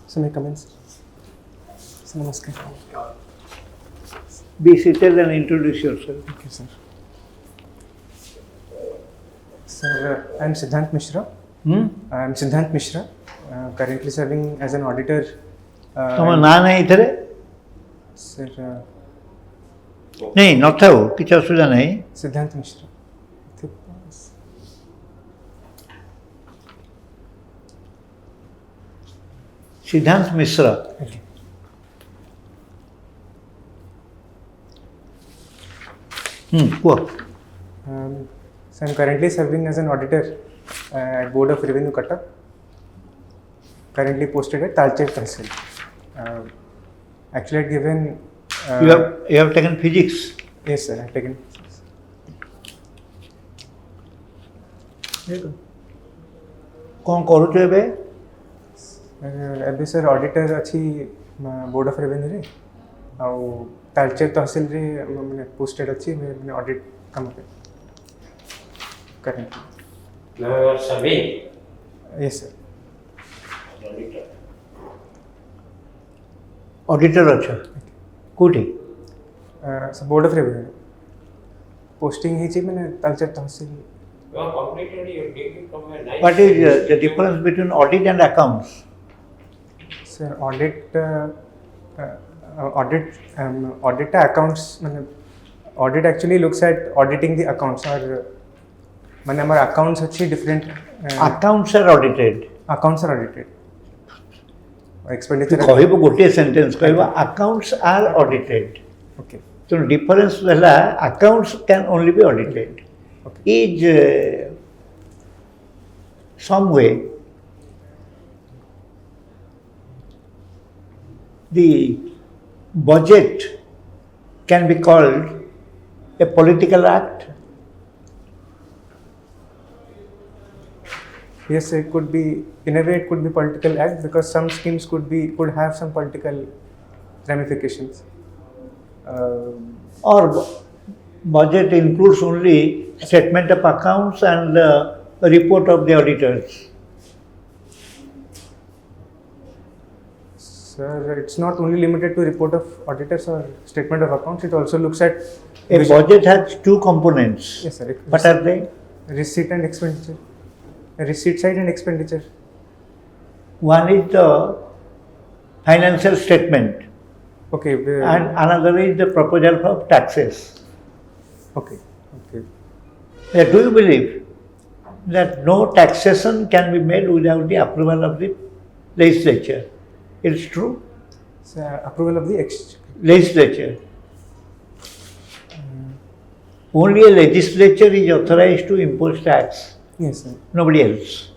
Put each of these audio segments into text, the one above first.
So may I come in, sir? Sir, namaskar. Be seated and introduce yourself. Thank you, sir. Sir, I am SIDHANT MISHRA. I am SIDHANT MISHRA, currently serving as an auditor. ତମ ନାଁ ନାହିଁ ଏଥିରେ? Sir, ନାଇଁ ନଥାଉ କିଛି ଅସୁବିଧା ନାହିଁ। SIDHANT MISHRA. सिद्धांत मिश्र। So I am currently serving as an auditor at Board of Revenue Cuttack. Currently posted at Talcher Tehsil. Actually, I had given. You have taken physics. Yes, sir. I have taken. कौन करूଛ ଏବେ? ଏବେ sir auditor अच्छी board of revenue रे आउ तालचेर तहसील रे माने posted अच्छी माने ऑडिट काम पे current Now you are serving yes sir as auditor. Auditor अଛ कोठी? Sir board of revenue posting ही ची माने Talcher tehsil You have completed your degree from a nice. What is the difference between audit and accounts? Sir audit accounts माने audit actually looks at auditing the accounts और माने हमारे accounts अच्छी different Accounts are audited. Accounts are audited expenditure କହିବ ଗୋଟିଏ sentence କହିବ accounts are audited. Okay ତେଣୁ difference ହେଲା accounts can only be audited. Is some way the budget can be called a political act? Yes, it could be, in a way it could be political act because some schemes could have some political ramifications. Or budget includes only statement of accounts and a report of the auditors? Sir, it's not only limited to report of auditors or statement of accounts, it also looks at... A budget has two components. Yes, sir. What are they? Receipt and expenditure. Receipt side and expenditure. One is the financial statement Okay. and another is the proposal for taxes. Okay. Okay. Do you believe that no taxation can be made without the approval of the legislature? It's true? So, approval of the Legislature. Only a legislature is authorized to impose tax. Yes, sir. Nobody else.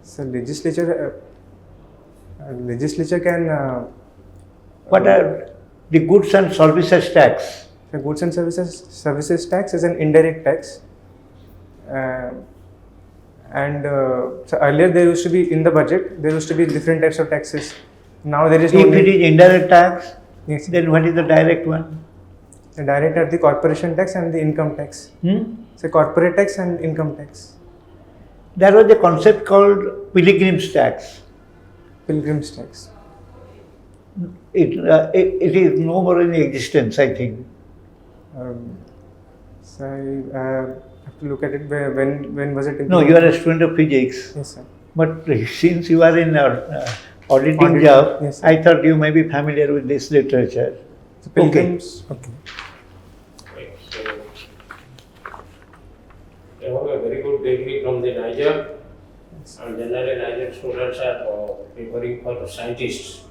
So, legislature can... What are the goods and services tax? The goods and services tax is an indirect tax. So earlier there used to be in the budget, there used to be different types of taxes. Now there is no If it is indirect tax, yes, then what is the direct one? the direct are the corporation tax and the income tax. So corporate tax and income tax. There was a concept called pilgrim's tax. Pilgrim's tax. It is no more in existence, I think. So I have to look at it. When was it? No, you are a student of physics. Yes, sir. But since you are in auditing job, yes, sir. I thought you may be familiar with this literature. So pilgrims. Okay. Right. So you have a very good degree from the Niger, and generally Niger students are preparing for scientists.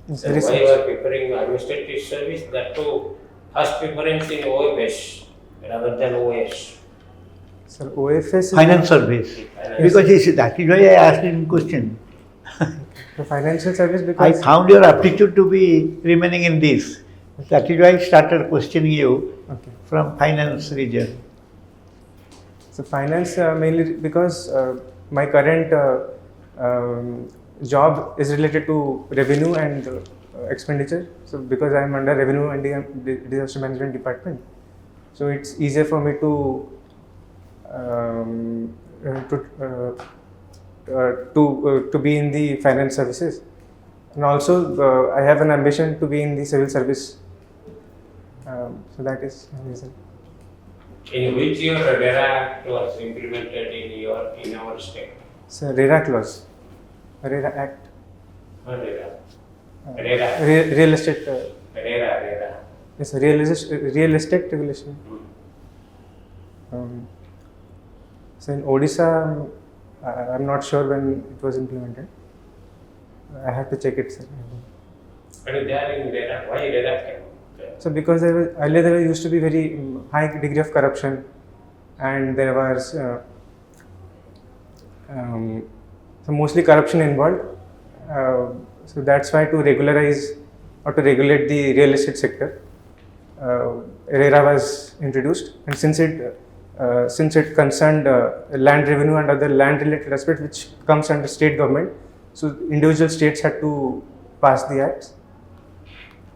Yes, So why you are preparing administrative service? That too, first preference in OFS rather than OS. Sir, OFS is Finance service. Because that is why I asked in question. the financial service I because found your aptitude to be remaining in this. That is why I started questioning you okay. from finance region. So finance mainly because my current job is related to revenue and expenditure. So because I am under revenue and disaster management department, so it's easier for me to to be in the finance services, and also I have an ambition to be in the civil service. So that is the reason. In which year RERA was implemented in our state? So RERA clause, RERA Act, RERA. RERA. Real estate. RERA. Yes, real estate regulation. So in Odisha, I'm not sure when it was implemented. I have to check it, sir. But there in RERA, why RERA came? So because earlier there used to be very high degree of corruption, and there was so mostly corruption involved. So that's why to regularize or to regulate the real estate sector, RERA was introduced, and since it concerned land revenue and other land related aspects which comes under state government, so individual states had to pass the acts.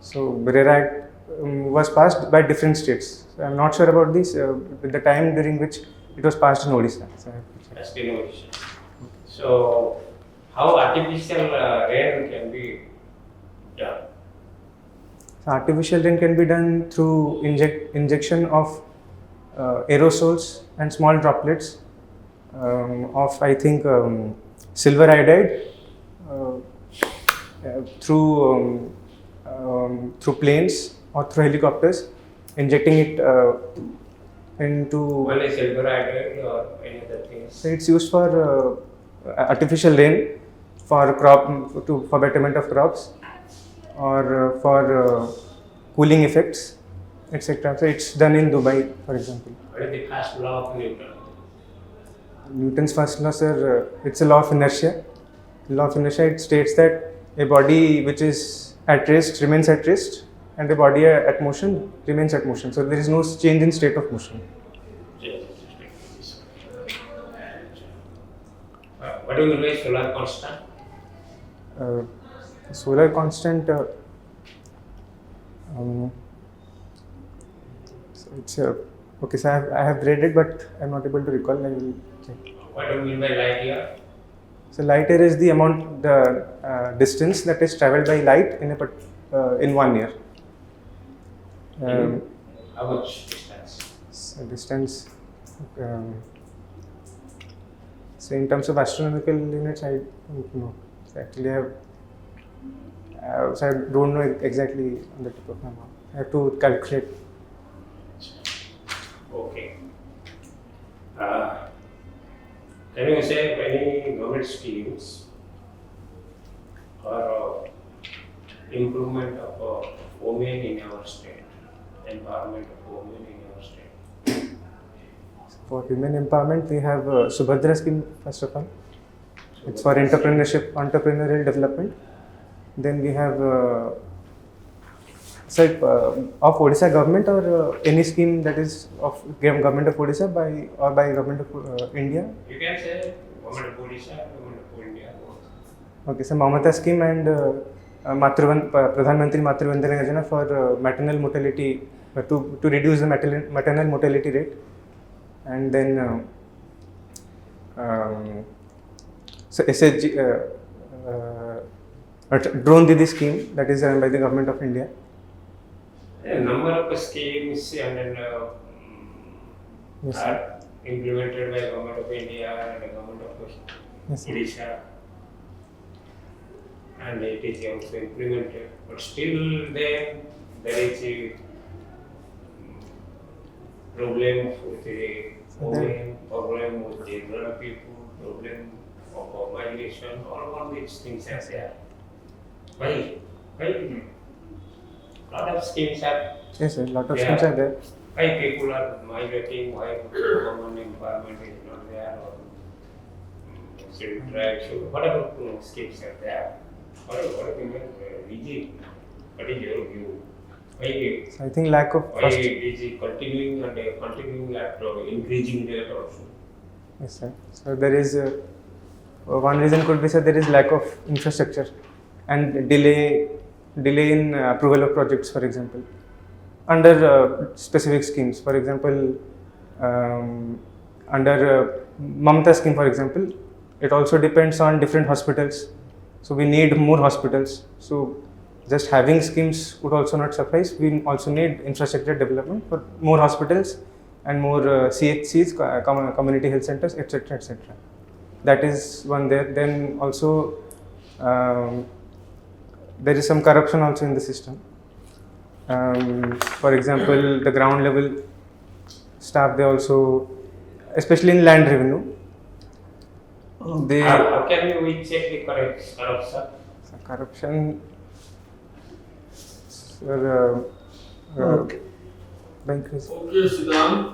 So RERA Act was passed by different states. So I'm not sure about this, the time during which it was passed in Odisha. So I have to check. That's in Odisha. So how artificial rain can be done? So artificial rain can be done through injection of aerosols and small droplets of, I think, silver iodide through planes or through helicopters, injecting it into. One is silver iodide or any other things? So it's used for artificial rain for for betterment of crops, or for cooling effects, etc. So it's done in Dubai, for example. What is the first law of Newton? Newton's first law, sir, it's a law of inertia. Law of inertia, it states that a body which is at rest remains at rest, and a body at motion remains at motion. So there is no change in state of motion. What do you mean by solar constant? Solar constant, so it's okay. So I have read it, but I'm not able to recall. I will check. What do you mean by light year? So light year is the amount, the distance that is travelled by light in 1 year. How much distance? So distance. So in terms of astronomical units, I don't know. So actually, so I don't know exactly on the tip of my mouth. I have to calculate. Okay. Can you say any government schemes or improvement of women in our state, empowerment of women in our state? For women empowerment, we have Subhadra scheme, first of all. It's for entrepreneurial development. Then we have of Odisha government, or any scheme that is of government of Odisha by government of India. You can say government of Odisha, government of India. Okay, so Mamata scheme and Pradhan Mantri Matru Vandana Yojana for maternal mortality, to reduce the maternal mortality rate, and then so SHG, Drone Didi scheme, that is run by the government of India. A number of schemes and then Yes, sir. are implemented by government of India and the government of Yes, sir. Odisha, and it is also implemented. But still, there is a problem with the women, problem with the rural people, problem of migration. All these things are there. Why? Lot of schemes are. Yes, sir. Lot of Yeah. schemes are there. Why people are migrating? Why government empowerment is not there? Or student rights? Whatever schemes are there. What do you mean? What is your view? Why So I think lack of is it continuing and continuing after increasing there also? Yes, sir. So there is one reason could be, sir, there is lack of infrastructure and delay in approval of projects, for example, under specific schemes. For example, under Mamata scheme, for example, it also depends on different hospitals. So we need more hospitals. So just having schemes would also not suffice. We also need infrastructure development for more hospitals and more CHCs, community health centers, etc., etc. That is one there. Then also there is some corruption also in the system. For example, the ground level staff, they also, especially in land revenue, they How can we check the corruption? corruption. Sir, Okay. bank is Okay, Siddhant.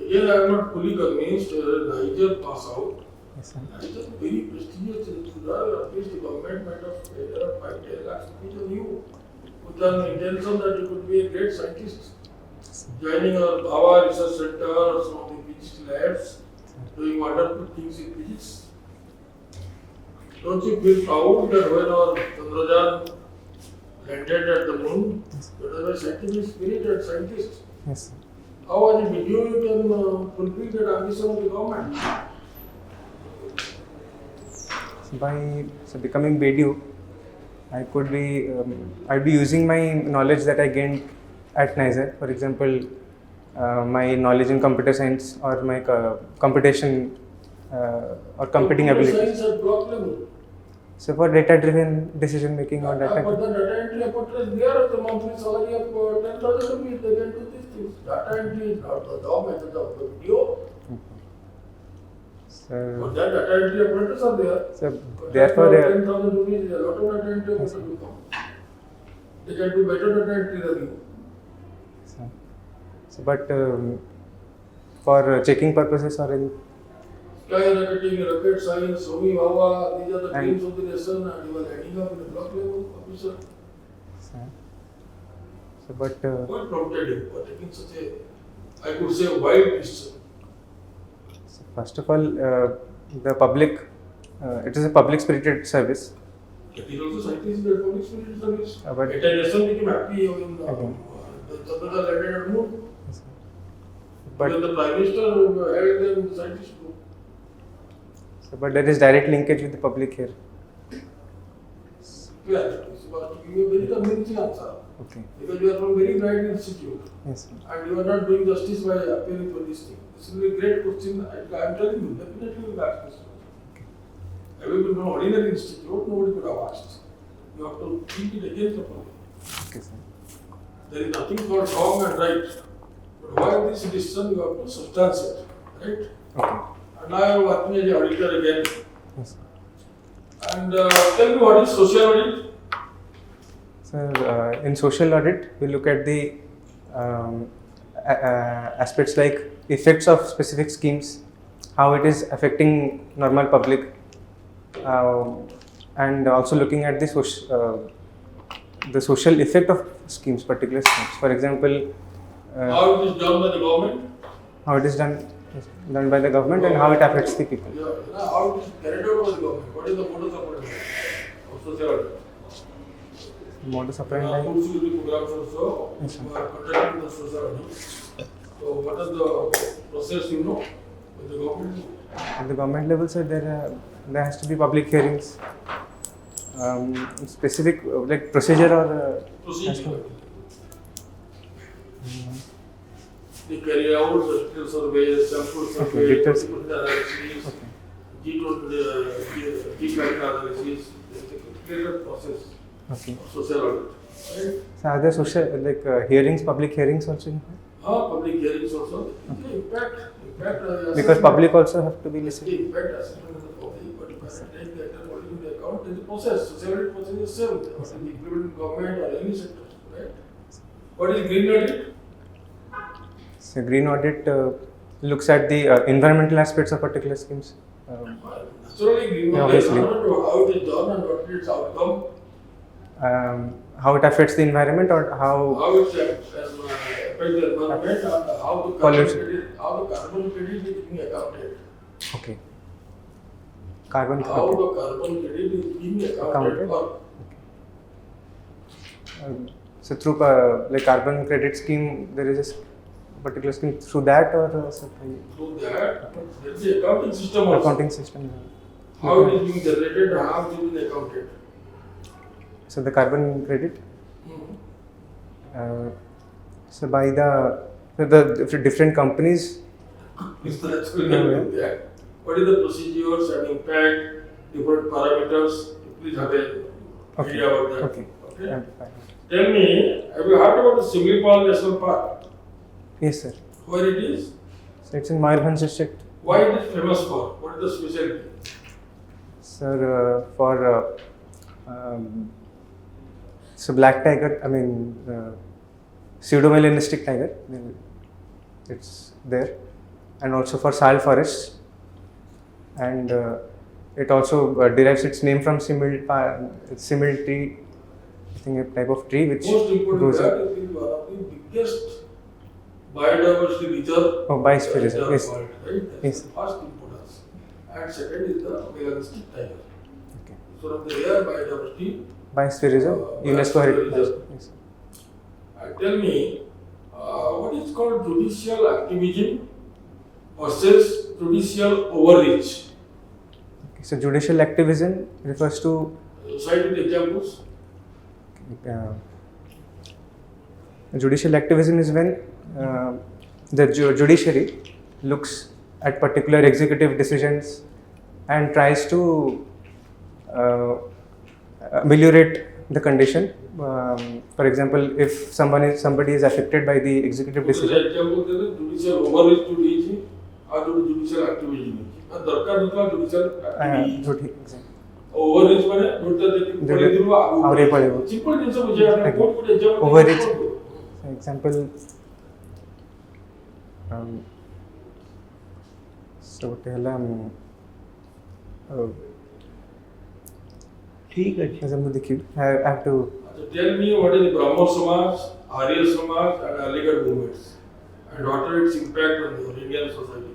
Again, I am not fully convinced. Niger pass out. yes, sir. Niger is very prestigious in Sudan. At least the government might have paid around 5-10 lakhs rupees on you with an intention that you could be a great scientist. Joining our Bhava Research Center or some of the physics labs, doing wonderful things in physics. Don't you feel proud that when our Chandrayaan landed at the moon, that was a scientific spirit and scientist? Yes, sir. How as a video you can fulfill that ambition of the government? So by becoming BDU, I could be I'd be using my knowledge that I gained at Niger. For example, my knowledge in computer science or my computation or computing Computer abilities. Science at block level. So for data-driven decision making or But data. the data entry operator is there at the monthly salary of 10,000 rupees. They can do these things. Data entry is not the job method of the video. So, But that data entry operators are there. so But therefore, 10,000 rupees is a lot of data entry operators will come. They can do better data entry than you. but for checking purposes or in Skyrocketing, rocket science, Homi Bhava, these are the And- dreams of the nation, and you are ending up in a block level officer. so but What prompted you for taking such a, I could say, wild decision? so first of all, the public, it is a public spirited service. It is also scientists in the public spirit service. But It has nation became happy when Okay. the Chandrayaan landed at moon. but When the Prime Minister held them, the scientists go. but there is direct linkage with the public here. Yeah, it's about to give you a very convincing answer. Okay. Because you are from very bright institute Yes. and you are not doing justice by appearing for this thing. This will be a great question. I am telling you, definitely you will ask this question. Have you been from ordinary institute? Nobody could have asked. You have to think it again properly. Okay, sir. There is nothing called wrong and right. But why this decision you have to substantiate, right? Okay. And now I am working as an auditor again. Yes. And tell me what is social audit? So in social audit, we look at the aspects like effects of specific schemes, how it is affecting normal public, and also looking at the social effect of schemes, particular schemes. For example, How it is done by the government? how it is done by the government and how it affects the people. Yeah, how it is carried out by the government? What is the modus operandi of social audit? Modus operandi. Food security programs also, Yes, sir. you are conducting the social audit. So what is the process you know with the government? At the government level, sir, there has to be public hearings, specific like procedure or Procedure. They carry out the detailed surveys, sample surveys, details. analysis, G-pattern analysis, the clear process okay. of social audit. Right? So are there social hearings, public hearings also? Involved? Public hearings also. The impact. Because public also have to be listened. The impact assessment of the public, but if I take that and put it in the account, there is a process. Social audit process is same. What is the implementing government or any sector, right? What is green audit? So green audit looks at the environmental aspects of particular schemes. Naturally, green Yeah, audit is obviously. not about how it is done and what its outcome, How it affects the environment or how how it affects the environment, and how the Pollution. carbon credit is being accounted. okay. Carbon How okay. the carbon credit is being accounted Accounted. for. So through like carbon credit scheme, there is a particular scheme through that or Through that, there is the accounting system also. accounting system. How it is being generated and how it is being accounted. So the carbon credit. Hmm. So by the different companies. Is that yeah. What is the procedures and impact, different parameters? Please have a idea about that. Okay. Okay. Fine. Tell me, have you heard about the Simlipal National Park? Yes, sir. Where it is? So it's in Mayurbhanj district. Why it is famous for? What is the specialty? Sir, for so black tiger, I mean pseudomelanistic tiger, it's there, and also for sal forests, and it also derives its name from simil tree, I think a type of tree which Most important grows that up. it is one of the biggest biodiversity reserve Oh, biosphere reserve, in the yes. world, right? That's Yes. the first importance. And second is the melanistic tiger. Okay. So of the rare biodiversity. Biosphere reserve, UNESCO Biosphere heritage. reserve. Yes. Tell me, what is called judicial activism versus judicial overreach? Okay. So judicial activism refers to Cite with examples. judicial activism is when the judiciary looks at particular executive decisions and tries to ameliorate the condition. For example, if somebody is affected by the executive decision. Example judicial overreach to reach or judicial activism. दरकार नथला judicial activism. Overreach माने जोटा देखि पड़े दिलु आगे पड़े simple जिंस बुझे आपने code example overreach. Example. So tell ठीक है as I'm with you, I have to. Tell me what is the Brahmo Samaj, Arya Samaj and Aligarh movements and what are its impact on the Indian society?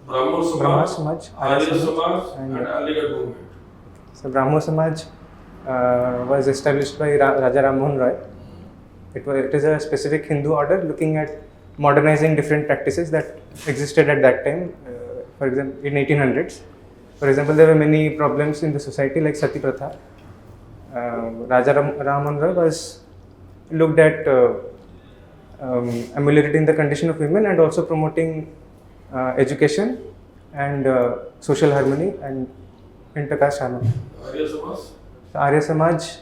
Brahmo Samaj, Arya Samaj and Aligarh movement. So Brahmo Samaj was established by Raja Ram Mohan Roy. It is a specific Hindu order looking at modernizing different practices that existed at that time. For example, in 1800s. For example, there were many problems in the society like Sati Pratha. Raja Ram Mohan Roy was looked at ameliorating the condition of women and also promoting education and social harmony and intercaste harmony. Arya Samaj? The Arya Samaj,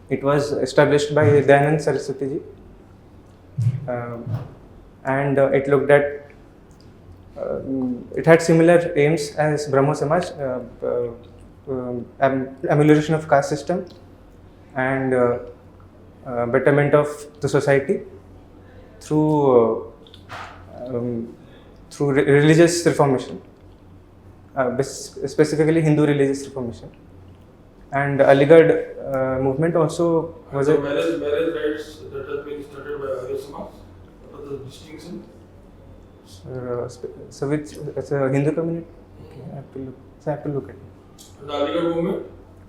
it was established by Dayanand Saraswati ji, and it looked at it had similar aims as Brahmo Samaj, amelioration of caste system and betterment of the society through religious reformation, specifically Hindu religious reformation. And Aligarh movement also was the marriage rights that have been started by Arya Samaj. What are the distinction? So which it's a Hindu community. Okay, I have to look at it. And the Aligarh movement?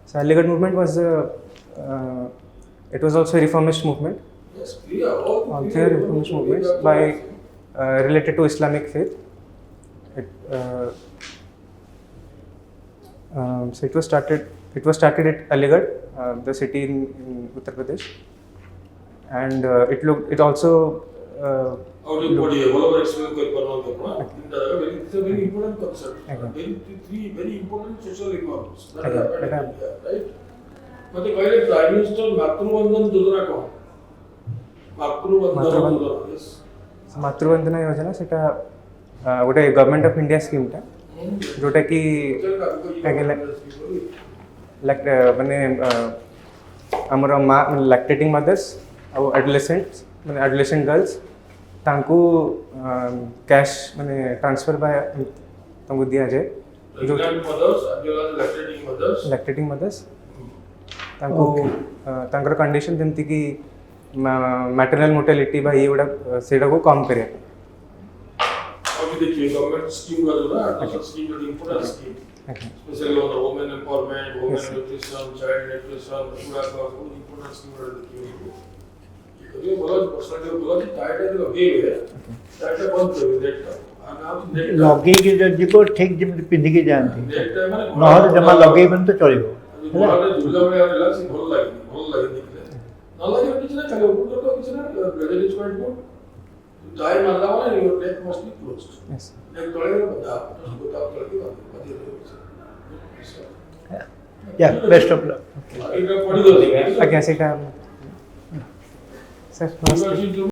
So Aligarh movement was it was also a reformist movement. Yes, clear. All Clear reformist movements by related to Islamic faith. So it was started at Aligarh, the city in Uttar Pradesh, and it also. How do you put it? All explain it's a very important concept. Three very important social reforms that happened in India, right? But the Prime Minister Matrubandhan Yojana कौन? Matrubandhan Yojana, yes. मातृवंदना योजना सेटा गोटे government of India scheme टा जोटा कि माने हमर lactating mothers और एडोलेसेंट गर्ल्स तांको कैश माने ट्रांसफर बाय तांको दिया जाए जो लैक्टेटिंग मदर्स तांको तांकर कंडीशन जेमति कि मैटरनल मोर्टेलिटी बा ये गुड़ा सेटा को कम करे अभी देखिए गवर्नमेंट स्कीम का जो ना नेशनल स्कीम जो important scheme specially on the women empowerment women nutrition child nutrition पूरा का इम्पोर्टेंट स्कीम वाला देखिए ये बोला पर्सनली बोला कि टाइट है तो लगे हुए है टाइट है बंद कर देता आना ଲଗେଇକି ଯଦି ଯିବ ଠିକ୍ ଯେମିତି ପିନ୍ଧିକି ଯାଆନ୍ତି ନେକ୍ଟା ମାନେ ନହେଲେ ଜମା ଲଗେଇବନି ତ ଚଳିବ ହେଲା। ଘୋଡ଼ାରେ ଝୁଲା ଭଳିଆ ହେଲା ସେ ଭଲ ଲାଗେ ଦେଖିଲେ। ନ ଲାଗିବ କିଛି ନା ଖାଲି ଓପନ୍ କରିଦେବ କିଛି ନା blazer is quite good. Tie ମାରିଲା ମାନେ your neck must be closed. Yes. Neck ତଳେ ବଦା ତଳେ ବାନ୍ଧି ୟା ବେଷ୍ଟ ଅଫ୍ ଲକ୍। ଏଇଟା ପଢିଦବ। ଆଜ୍ଞା ସେଇଟା ସାର୍ ନମସ୍ତେ। University